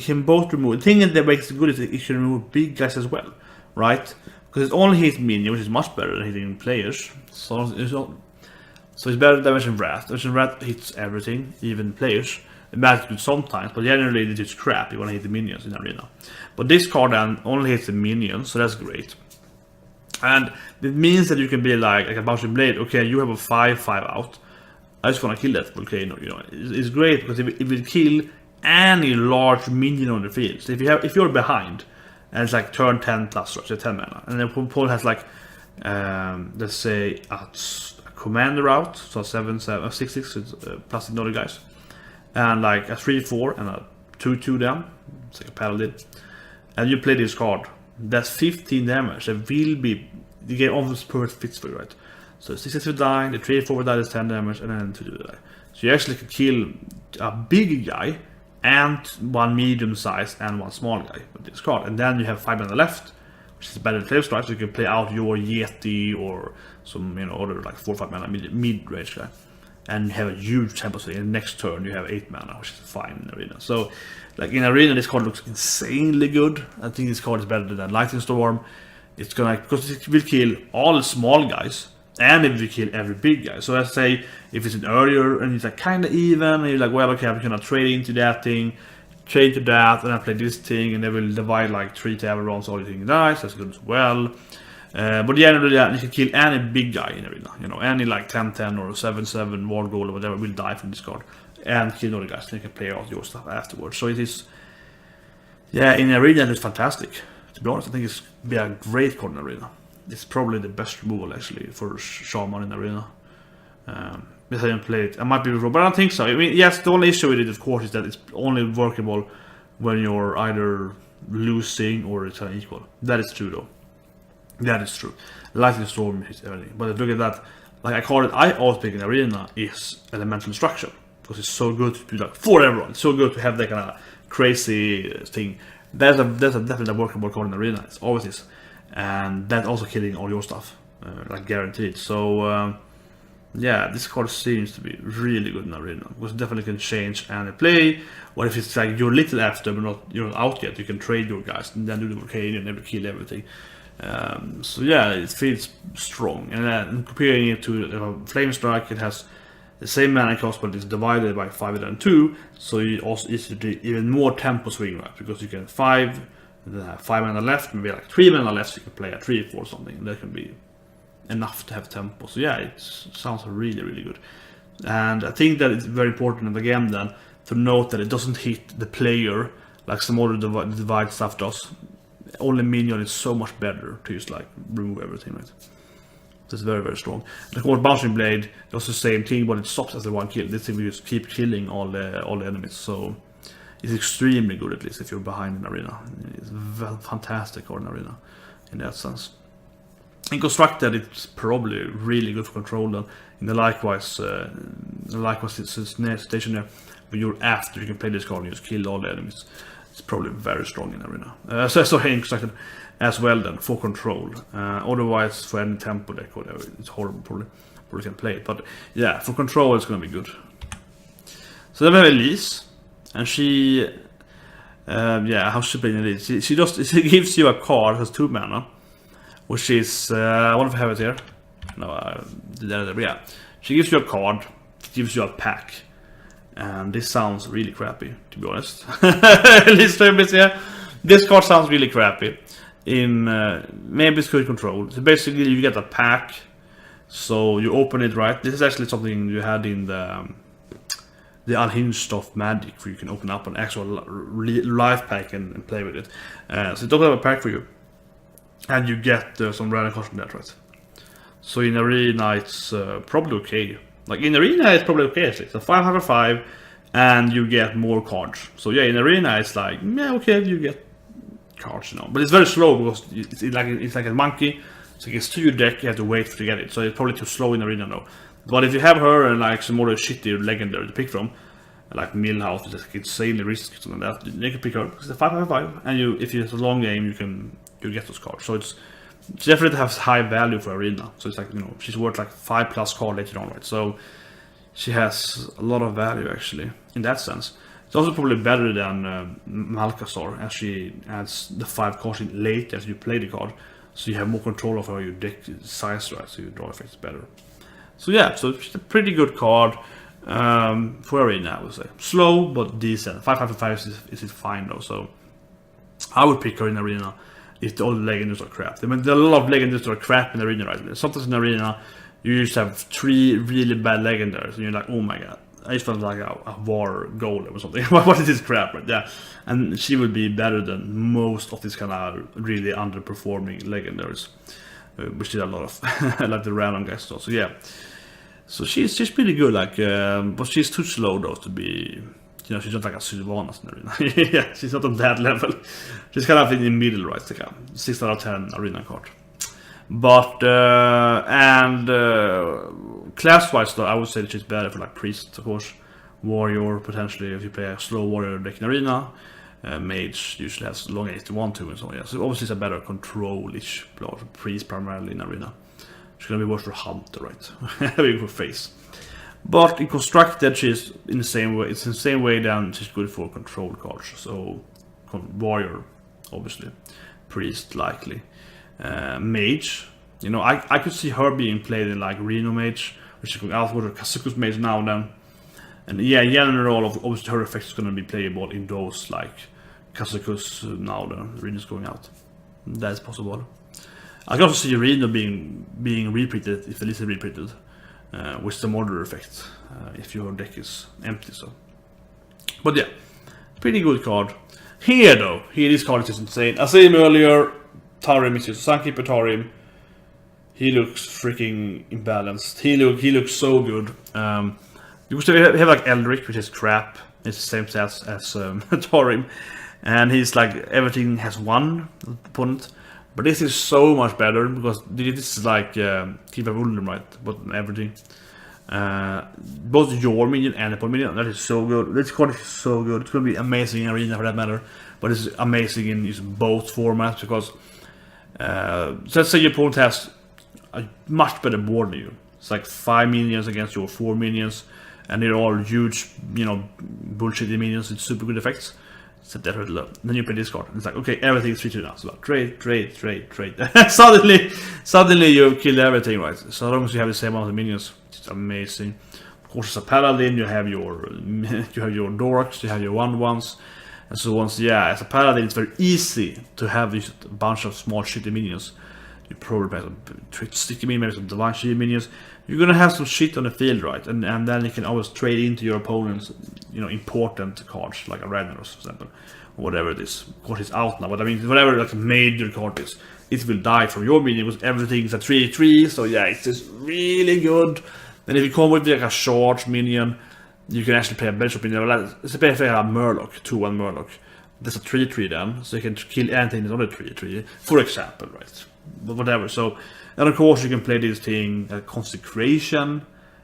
can both remove. The thing that makes it good is it can remove big guys as well, right? Because it only hits minions, which is much better than hitting players. So it's better damage than Wrath. Damage than Wrath hits everything, even players. It matters good sometimes, but generally it is crap. You want to hit the minions in Arena. But this card then only hits the minions, so that's great. And it means that you can be like a Bouncing Blade. Okay, you have a 5/5 out. I just want to kill that Volcano. You know, it's great because it will kill any large minion on the field. So if you're behind, and it's like turn 10 plus, right, so 10 mana, and the opponent has like, let's say a commander out, so 6/6 plus the other guys, and like a 3/4 and a 2/2 down, it's like a paladin, and you play this card, that's 15 damage. That will be the game almost perfect fits for you, right? So 6/6 will die, the 3/4 will die is 10 damage, and then 2 will die. So you actually can kill a big guy and 1 medium size and 1 small guy with this card, and then you have 5 mana left, which is better than Flame Strike, so you can play out your Yeti or some, other like 4 or 5 mana mid range guy. and have a huge tempo swing. And next turn you have 8 mana, which is fine in Arena. So, like in Arena, this card looks insanely good. I think this card is better than Lightning Storm. It's gonna, because it will kill all the small guys, and it will kill every big guy. So let's say if it's an earlier and it's like kind of even, and you're like, well, okay, I'm gonna trade into that thing, trade to that, and I play this thing, and they will divide like 3 to every round, so all you think dies. That's good as well. But generally, you can kill any big guy in Arena. You know, any like 10-10 or 7-7 War Goal or whatever will die from this card, and kill all the guys. And you can play all your stuff afterwards. So it is, yeah, in Arena it's fantastic. To be honest, I think it's be a great card in Arena. It's probably the best removal actually for Shaman in Arena. Because I haven't played it, I might be wrong, but I don't think so. I mean, yes, the only issue with it, of course, is that it's only workable when you're either losing or it's unequal. That is true, though. That is true. Lightning Storm is everything. But look at that, like I call it, I always pick in Arena is Elemental Destruction, because it's so good to be like for everyone. It's so good to have that kind of crazy thing. That's a definitely a workable card in Arena. It always is, and that also killing all your stuff, like guaranteed. So yeah, this card seems to be really good in Arena, because it definitely can change any play. Or if it's like you're little after but you're not out yet, you can trade your guys and then do the Volcano and never kill everything. So yeah, it feels strong. And comparing it to Flame Strike, it has the same mana cost, but it's divided by 5 and 2, so you also do even more tempo swing, right? Because you can 5, and then have 5 mana left, maybe like 3 mana left, so you can play a 3-4 or something. That can be enough to have tempo. So yeah, it sounds really, really good. And I think that it's very important in the game then to note that it doesn't hit the player like some other divide stuff does. Only minion is so much better to just like remove everything, right? So it's very, very strong. And of course, Bouncing Blade does the same thing, but it stops after 1 kill. This thing will just keep killing all the enemies. So it's extremely good, at least if you're behind in Arena. It's fantastic in Arena in that sense. In Constructed, it's probably really good for control. Then in the likewise it's stationary. But you're after, you can play this card and just kill all the enemies. It's probably very strong in Arena. So in Constructed as well then for control. Otherwise, for any tempo deck or whatever, it's horrible. Probably you can play it. But yeah, for control, it's gonna be good. So then we have Elise, and she, yeah, how she plays Elise? She gives you a card that has 2 mana. Which is, I wonder if I have it here. No, yeah. She gives you a card, gives you a pack. And this sounds really crappy, to be honest. This card sounds really crappy. In maybe it's good control. So basically, you get a pack. So you open it, right? This is actually something you had in the Unhinged of Magic, where you can open up an actual life pack and play with it. So it opens up a pack for you. And you get some random cards from that, right? So in Arena, it's probably okay. Like in Arena, it's probably okay actually. So 505, and you get more cards. So yeah, in Arena, it's like, yeah, okay, you get cards, you know. But it's very slow because it's like a monkey. So it gets to your deck, you have to wait to get it. So it's probably too slow in Arena, though. But if you have her and like some more shitty legendary to pick from, like Millhouse, which is insanely risky, something like that, you can pick her because it's a 555, and if it's a long game, you get those cards. So it's definitely has high value for Arena. So it's like, you know, she's worth like 5+ cards later on, right? So she has a lot of value actually in that sense. It's also probably better than Malkasar, as she adds the 5 cards in late as you play the card. So you have more control of how your deck size, right? So your draw effects better. So yeah, so it's a pretty good card for Arena, I would say. Slow but decent. 555 is fine though. So I would pick her in Arena if all the legendaries are crap. I mean, there are a lot of legendaries that are crap in Arena, right? Sometimes in Arena, you just have 3 really bad legendaries, and you're like, oh my god, I just felt like a war golem or something. What is this crap, right? Yeah, and she would be better than most of these kind of really underperforming legendaries, which did a lot of like the random guys. So yeah, so she's pretty good, like, but she's too slow though to be. You know, she's not like a Sylvanas in Arena. Yeah, she's not on that level. She's kind of in the middle, right? Like a 6 out of 10 Arena card. But class-wise, though, I would say that she's better for like Priest, of course, Warrior potentially if you play a slow Warrior deck in Arena. Mage usually has long 81 too, and so yeah. So obviously it's a better control-ish Priest primarily in Arena. She's gonna be worse for Hunter, right? Having for face. But in constructed, she's in the same way. It's in the same way then she's good for control cards. So warrior, obviously, priest likely, mage. You know, I could see her being played in like Reno mage, which is going outward, or Kazuku's mage now and then. And yeah, in general, obviously her effect is going to be playable in those like Kazuku's now. Then Reno's going out. That's possible. I can also see Reno being reprinted if it is reprinted. With some order effect if your deck is empty. So, but yeah, pretty good card. Here though, this card is just insane. I said him earlier, Tarim is just Sunkeeper Tarim. He looks freaking imbalanced. He looks so good. Because we have like Eldrick, which is crap. It's the same stats as Tarim, and he's like everything has one opponent. But this is so much better because this is like keep a Wundam, right? But everything. Both your minion and opponent minion, that is so good. This card is so good. It's gonna be amazing in Arena for that matter. But it's amazing in both formats because so let's say your opponent has a much better board than you. It's like 5 minions against your 4 minions, and they're all huge, you know, bullshitty minions with super good effects. Set that low. Then you play this card. It's like, okay, everything's featured now. So like, trade. suddenly you kill everything, right? So long as you have the same amount of minions, it's amazing. Of course, as a paladin, you have your dorks, you have your 1/1s, and so on. So yeah, as a paladin, it's very easy to have this bunch of small shitty minions. You probably have some sticky minions, maybe some divine shield minions. You're gonna have some shit on the field, right? And then you can always trade into your opponent's, you know, important cards like a Ragnaros, for example, or whatever it is. Of course, it's out now, but I mean, whatever like a major card is, it will die from your minion because everything's a 3/3. So yeah, it's just really good. And if you come with like a short minion, you can actually play a bench minion. Let's play a Murloc, 2/1 Murloc. That's a 3/3 then, so you can kill anything that's not a 3/3, for example, right? But whatever. So. And of course you can play this thing, Consecration,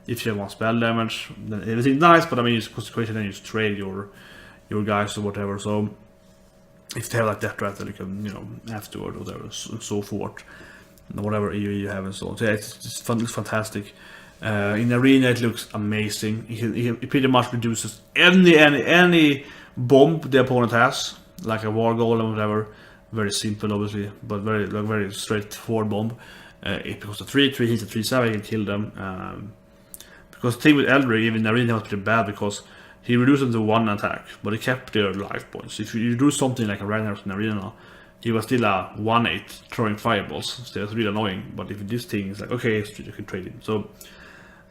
if you want spell damage, then everything's nice, but I mean it's Consecration and you just trade your guys or whatever, so if they have like that, right, then you can, you know, afterward or whatever, so forth, and whatever AoE you have and so on. So yeah, it's fun, it's fantastic. In Arena it looks amazing. It pretty much reduces any bomb the opponent has, like a War Golem or whatever. Very simple obviously, but very straightforward bomb. Because the 3/3 hits a 3/7, you can kill them. Because the thing with Eldrick, even in Arena, was pretty bad because he reduced them to 1 attack, but he kept their life points. If you do something like a Ragnaros in Arena, he was still a 1/8 throwing fireballs. So it's really annoying. But if this thing is like, okay, you can trade him. So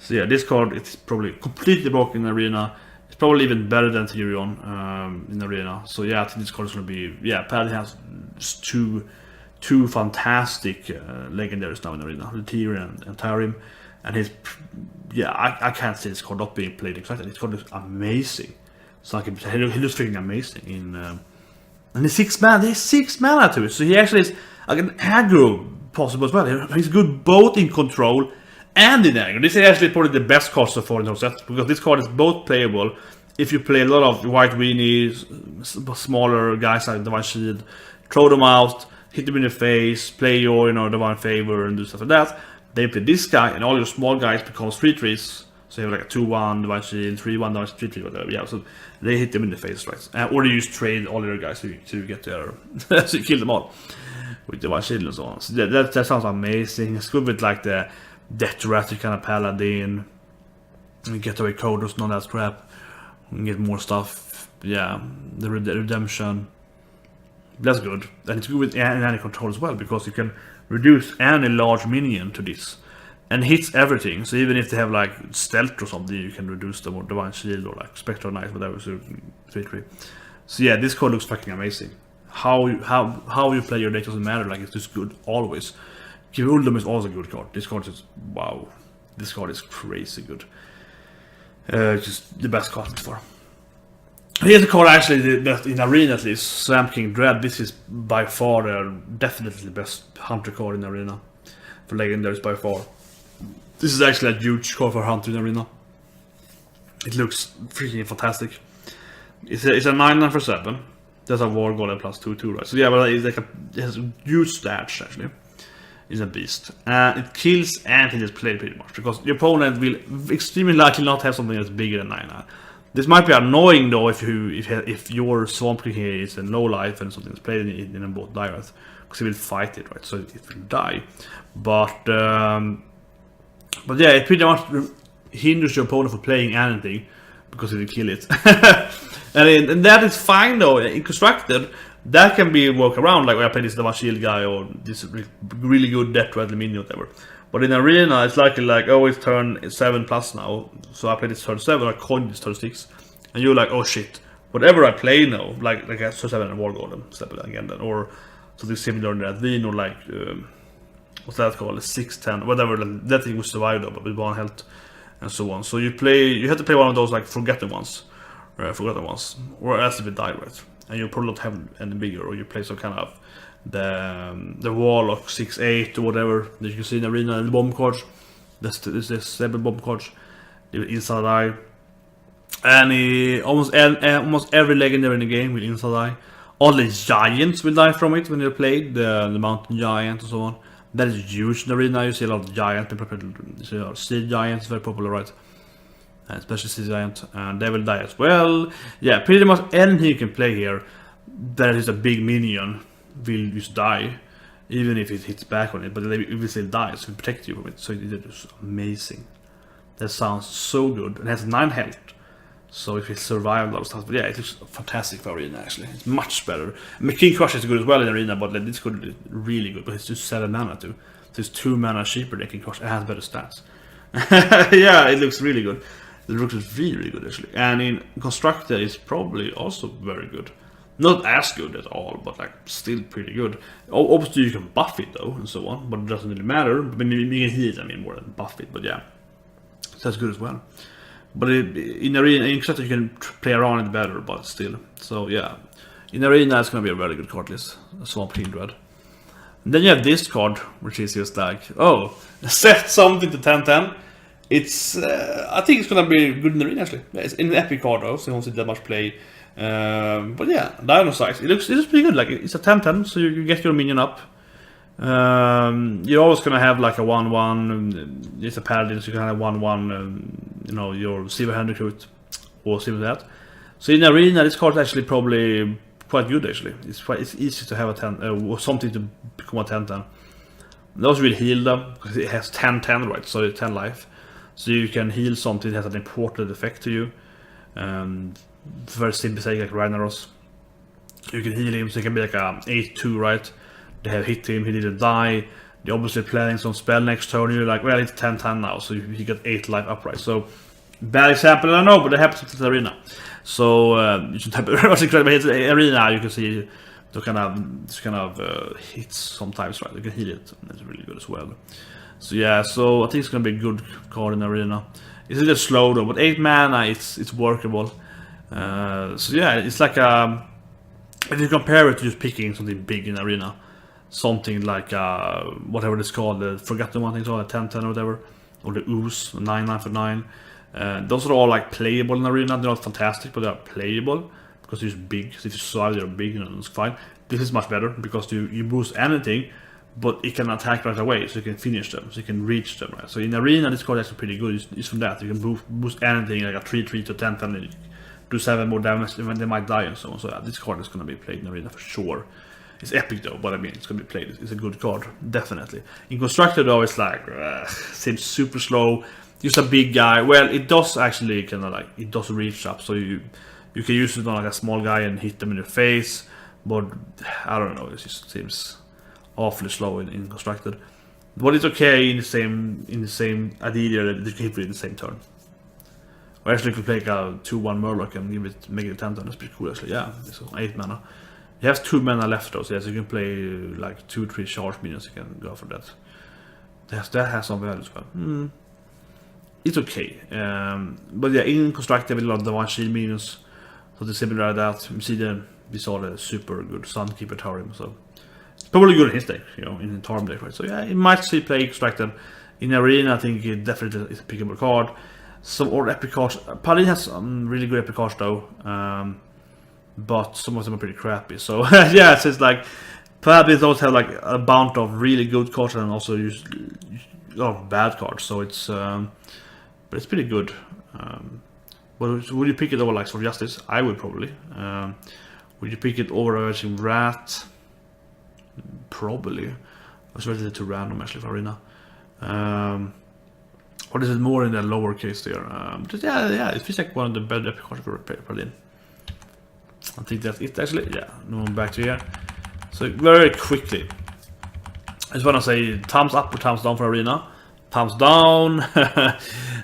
yeah, this card it's probably completely broken in Arena. It's probably even better than Tyrion in Arena. So yeah, I think this card is going to be, yeah, Paladin has two fantastic legendaries now in Arena, the Tyrion and Tarim, and his, yeah, I can't see this card not being played exactly. This card looks amazing. So he looks freaking amazing in, and he's 6 mana. There's 6 mana to it, so he actually is like an aggro possible as well. He's good both in control and in aggro. This is actually probably the best card so far in the set because this card is both playable if you play a lot of white weenies, smaller guys like Divine Shield, throw them out. Hit them in the face, play your, you know, Divine Favor and do stuff like that. They play this guy and all your small guys become 3/3s. So you have like a 2/1 Divine Shield, 3/1 Divine 3/3, whatever. Yeah, so they hit them in the face, right? Or you just trade all your guys to get their so you kill them all with Divine Shield and so on. So that sounds amazing. It's good with like the Death Jurassic kind of Paladin. And get away coders, none of that crap. And get more stuff. Yeah, the redemption. That's good, and it's good with any control as well because you can reduce any large minion to this, and hits everything. So even if they have like stealth or something, you can reduce them or Divine Shield or like Spectral Knight, whatever. So 3/3. So yeah, this card looks fucking amazing. How you play your deck doesn't matter. Like it's just good always. Uldum is also a good card. This card is wow. This card is crazy good. Just the best card for. Here's a card actually that in Arena at least, Swamp King Dread. This is by far definitely the best Hunter card in Arena. For legendaries by far. This is actually a huge card for Hunter in Arena. It looks freaking fantastic. It's a 9/9 for 7. There's a War Golem plus 2/2, right? So yeah, but it's like it has a huge stats actually. is a beast. It kills anything that's played pretty much, because your opponent will extremely likely not have something that's bigger than 9. This might be annoying though if your Swamp King here is in low life and something that's played in a both die, right? Because he will fight it, right? So it will die. But yeah, it pretty much hinders your opponent from playing anything because it will kill it. and that is fine though. In Constructed, that can be worked around, like when I play this Dava Shield guy or this really good Death Rattle Minion, whatever. But in Arena, it's likely like, oh, it's turn 7+ now, so I play this turn 7, I coin this turn 6, and you're like, oh shit, whatever I play now, like I turn 7 and War Golem, step it again then, or something similar in that Veen, or like, what's that called, a 6-10, whatever, that thing will survive though, but with 1 health, and so on. So you have to play one of those like forgotten ones, or else it will die, right? And you probably not have any bigger, or you play some kind of the Warlock 6-8 or whatever that you can see in Arena, and the bomb cards. This 7 bomb cards. They will inside die. And almost every legendary in the game will inside die. All the giants will die from it when they're played, the mountain giant and so on. That is huge in the Arena. You see a lot of giants, you see a lot of sea giants, very popular, right? Especially sea giant, and they will die as well. Yeah, pretty much anything you can play here that is a big minion will just die, even if it hits back on it, but it will still die, so it will protect you from it. So it is amazing. That sounds so good. It has 9 health, so it will survive a lot of stuff. But yeah, it looks fantastic for Arena actually. It's much better. I mean, King Crush is good as well in Arena, but this could really good. But it's just 7 mana too. So it's 2 mana cheaper than King Crush. It has better stats. Yeah, it looks really good. It looks really good actually. And in Constructed, it's probably also very good. Not as good at all, but like still pretty good. Obviously you can buff it though, and so on, but it doesn't really matter. I mean, you can heal, more than buff it, but yeah. So that's good as well. But in Arena, in Constructed you can play around it better, but still. So yeah, in Arena it's gonna be a very good card list. Swamp King Dread. And then you have this card, which is just like, oh, set something to 10-10. It's, I think it's gonna be good in the Arena actually. It's an epic card though, so you won't see that much play. But yeah, Dino Size. It looks pretty good. Like it's a 10-10, so you get your minion up. You're always gonna have like a 1-1. It's a paladin, so you can have 1-1. You know, your silver hand recruit or something like that. So in Arena, this card is actually probably quite good. Actually, it's easy to have a 10 or something to become a 10-10. It also will heal them because it has 10-10, right? So it's 10 life. So you can heal something that has an important effect to you. Very simple say like Ragnaros. You can heal him, so it can be like a 8-2, right? They have hit him, he didn't die. They're obviously planning some spell next turn. You're like, well, it's 10-10 now, so you get 8 life upright. So bad example, I know, but it happens in the Arena. So you should have very much incredible. But in Arena, you can see the kind of hits sometimes, right? You can heal it. It's really good as well. So yeah, so I think it's gonna be a good card in Arena. It's a little slow though, but 8 mana, it's workable. So yeah, it's like if you compare it to just picking something big in Arena, something like whatever it's called, the forgotten one, things called, 10-10 or whatever, or the Ooze, 9-9 for 9. Those are all like playable in Arena. They're not fantastic, but they are playable because they're just big. So if you survive, they're big and it's fine. This is much better because you boost anything, but it can attack right away, so you can finish them, so you can reach them. Right? So in Arena, this card is actually pretty good. It's from that you can boost anything like a 3-3 to 10-10, and you do 7 more damage when they might die and so on. So yeah, this card is gonna be played in Arena for sure. It's epic though, but I mean, it's gonna be played. It's a good card, definitely. In Constructed though, it's like seems super slow. Use a big guy. Well, it does actually kind of like it does reach up, so you can use it on like a small guy and hit them in the face. But I don't know, it just seems awfully slow in Constructed. But it's okay in the same idea that you can hit it in the same turn. Or actually, you could play like a 2-1 Murloc and make it a 10 turn. That's pretty cool actually. Yeah, it's 8 mana. You have 2 mana left though, so yes, you can play like 2-3 charge minions. You can go for that. That has some value as well. It's okay. But yeah, in Constructed with a lot of Divine Shield minions, so the similar to that. We saw the super good Sunkeeper Tarim, so it's probably good in his deck, you know, in the Tarim deck, right? So yeah, it might see play Constructed. In Arena, I think it definitely is a pickable card. Some old epic cards. Paladin has some really good epic cards though, but some of them are pretty crappy. So yeah, it's just like Perhaps they don't have like a bounty of really good cards and also use a lot of bad cards, so it's but it's pretty good. Would you pick it over like for Justice? I would probably. Would you pick it over Rat? Probably. I was ready to random actually for Arena. Or is it more in the lower case there? Yeah, it feels like one of the better epic cards for Berlin. I think that's it actually. Yeah, moving back to here. So very quickly, I just want to say thumbs up or thumbs down for Arena. Thumbs down.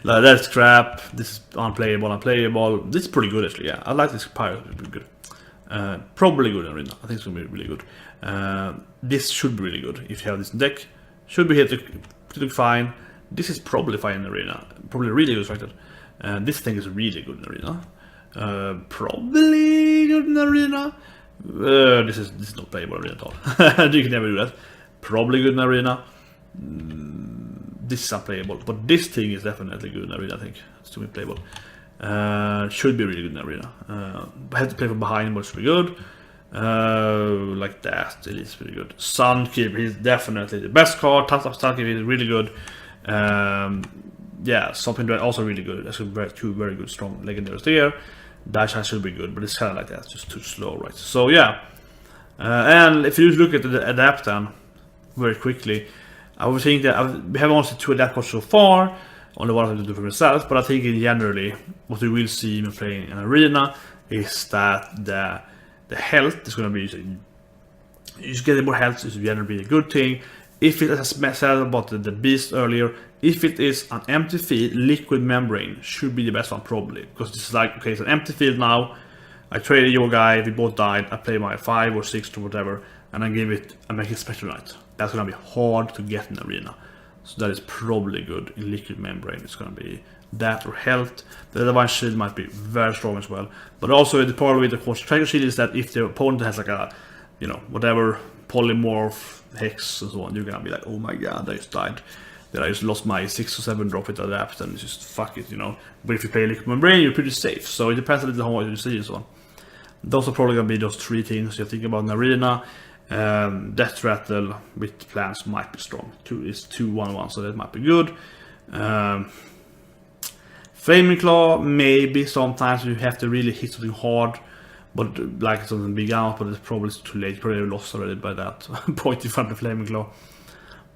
Like, that's crap. This is unplayable. This is pretty good actually. Yeah, I like this pirate. It's pretty good. Probably good in Arena. I think it's gonna be really good. This should be really good if you have this deck. Should be here to look fine. This is probably fine in Arena. Probably really good structured. This thing is really good in Arena. Probably good in Arena. This is not playable in Arena at all. You can never do that. Probably good in Arena. This is unplayable, but this thing is definitely good in Arena. I think it's to be playable. Should be really good in Arena. I have to play from behind, but it should be good. Like that, it is pretty good. Sunkeeper is definitely the best card. Sunkeeper is really good. Yeah, something that also really good. That's two very good, strong legendaries there. Dash should be good, but it's kind of like that, it's just too slow, right? So yeah, and if you look at the adapt then very quickly, I would think that we haven't only 2 adapt cards so far. Only one of them to do for myself, but I think in generally what we will see when playing an Arena is that the health is going to be you just getting more health is generally a good thing. If it, as I said about the beast earlier, if it is an empty field, liquid membrane should be the best one probably, because this is like, okay, it's an empty field now. I traded your guy, we both died. I play my 5 or 6 or whatever, and I make it special knight. That's gonna be hard to get in Arena, so that is probably good in liquid membrane. It's gonna be that or health. The divine shield might be very strong as well, but also the problem with the course treasure shield is that if the opponent has like a, you know, whatever polymorph hex and so on, you're gonna be like, oh my god, I just died. Then I just lost my 6 or 7 drop with adapt, and it's just fuck it, you know. But if you play liquid membrane, you're pretty safe. So it depends a little on what you see and so on. Those are probably gonna be those 3 things you're thinking about in Arena. Death Rattle with plans might be strong. 2 is 2/1/1, so that might be good. Flaming Claw, maybe sometimes you have to really hit something hard, but like something big out, but it's probably too late. Probably lost already by that point in front of Flaming Claw.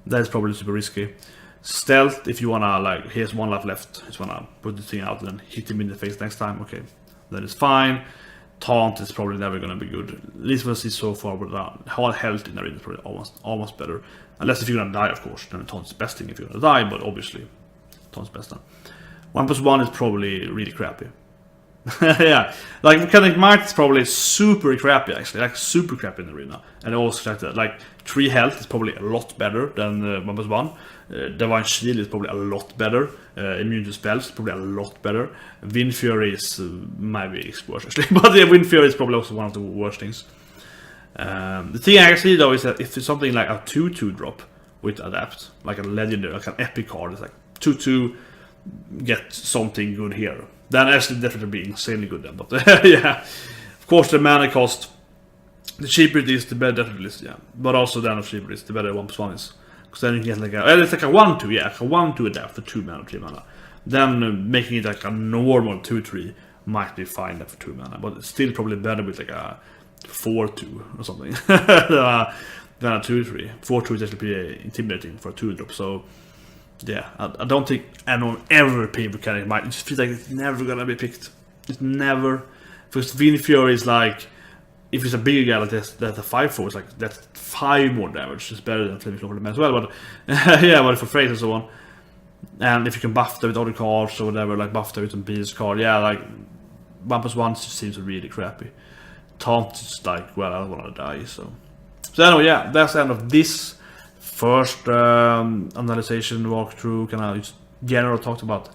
That is probably super risky. Stealth, if you wanna, like, here's 1 life left, just wanna put the thing out and then hit him in the face next time, okay, that is fine. Taunt is probably never gonna be good. At least we'll see so far, but hard health in the Arena is probably almost better. Unless if you're gonna die, of course, then Taunt is best thing if you're gonna die, but obviously Taunt's best then. 1+1 is probably really crappy. Yeah, like Mechanic Might is probably super crappy actually, like super crappy in the Arena. And also like 3 health is probably a lot better than 1+1. Divine Shield is probably a lot better. Immune to spells is probably a lot better. Wind Fury is maybe worse actually, but yeah, Wind Fury is probably also one of the worst things. The thing I see though is that if it's something like a 2/2 drop with adapt, like a legendary, like an epic card, it's like 2/2, get something good here. Then actually definitely be insanely good then, but yeah. Of course the mana cost, the cheaper it is, the better definitely is, yeah. But also then the cheaper it is, the better 1+1 is. Because then you can get like it's like a 1/2, yeah, like a 1/2 adapt for 2 mana, 3 mana. Then making it like a normal 2/3 might be fine for 2 mana, but it's still probably better with like a 4/2 or something than a 2/3. 4/2 is actually pretty intimidating for a 2 drop, so yeah, I don't think anyone ever picked Mechanic Might. It just feels like it's never gonna be picked. It's never. Because Wind Fury is like, if it's a bigger guy like this, that's a 5/4, it's like, that's 5 more damage. It's better than Flaming Claw for them as well, but yeah, but for phrase and so on. And if you can buff them with other cards or whatever, like buff them with some beast card, yeah, like 1+1 just seems really crappy. Taunt is like, well, I don't wanna die, so anyway, yeah, that's the end of this first analysis walkthrough. Kind of just general talked about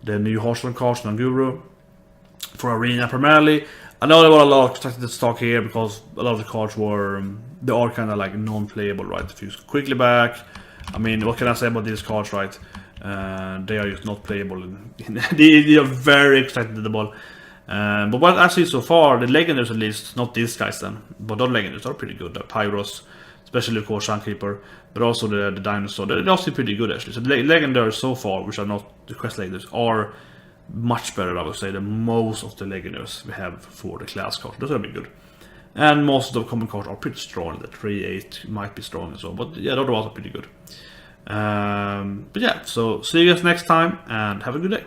the new Hearthstone cards and Guru for Arena primarily. I know there were a lot of constructed stock here because a lot of the cards were they are kind of like non-playable, right? If you quickly back, I mean, what can I say about these cards, right? They are just not playable. They are very extractable. But what I see so far, the legendaries at least, not these guys then, but other legendaries are pretty good. The Pyros, especially of course Sunkeeper, but also the Dinosaur, they're also pretty good actually. So the legendaries so far, which are not the quest legendaries, are much better, I would say, than most of the legendaries we have for the class cards. Those are be good. And most of the common cards are pretty strong. The 3-8 might be strong as well, but yeah, the other ones are pretty good. But yeah, so see you guys next time and have a good day.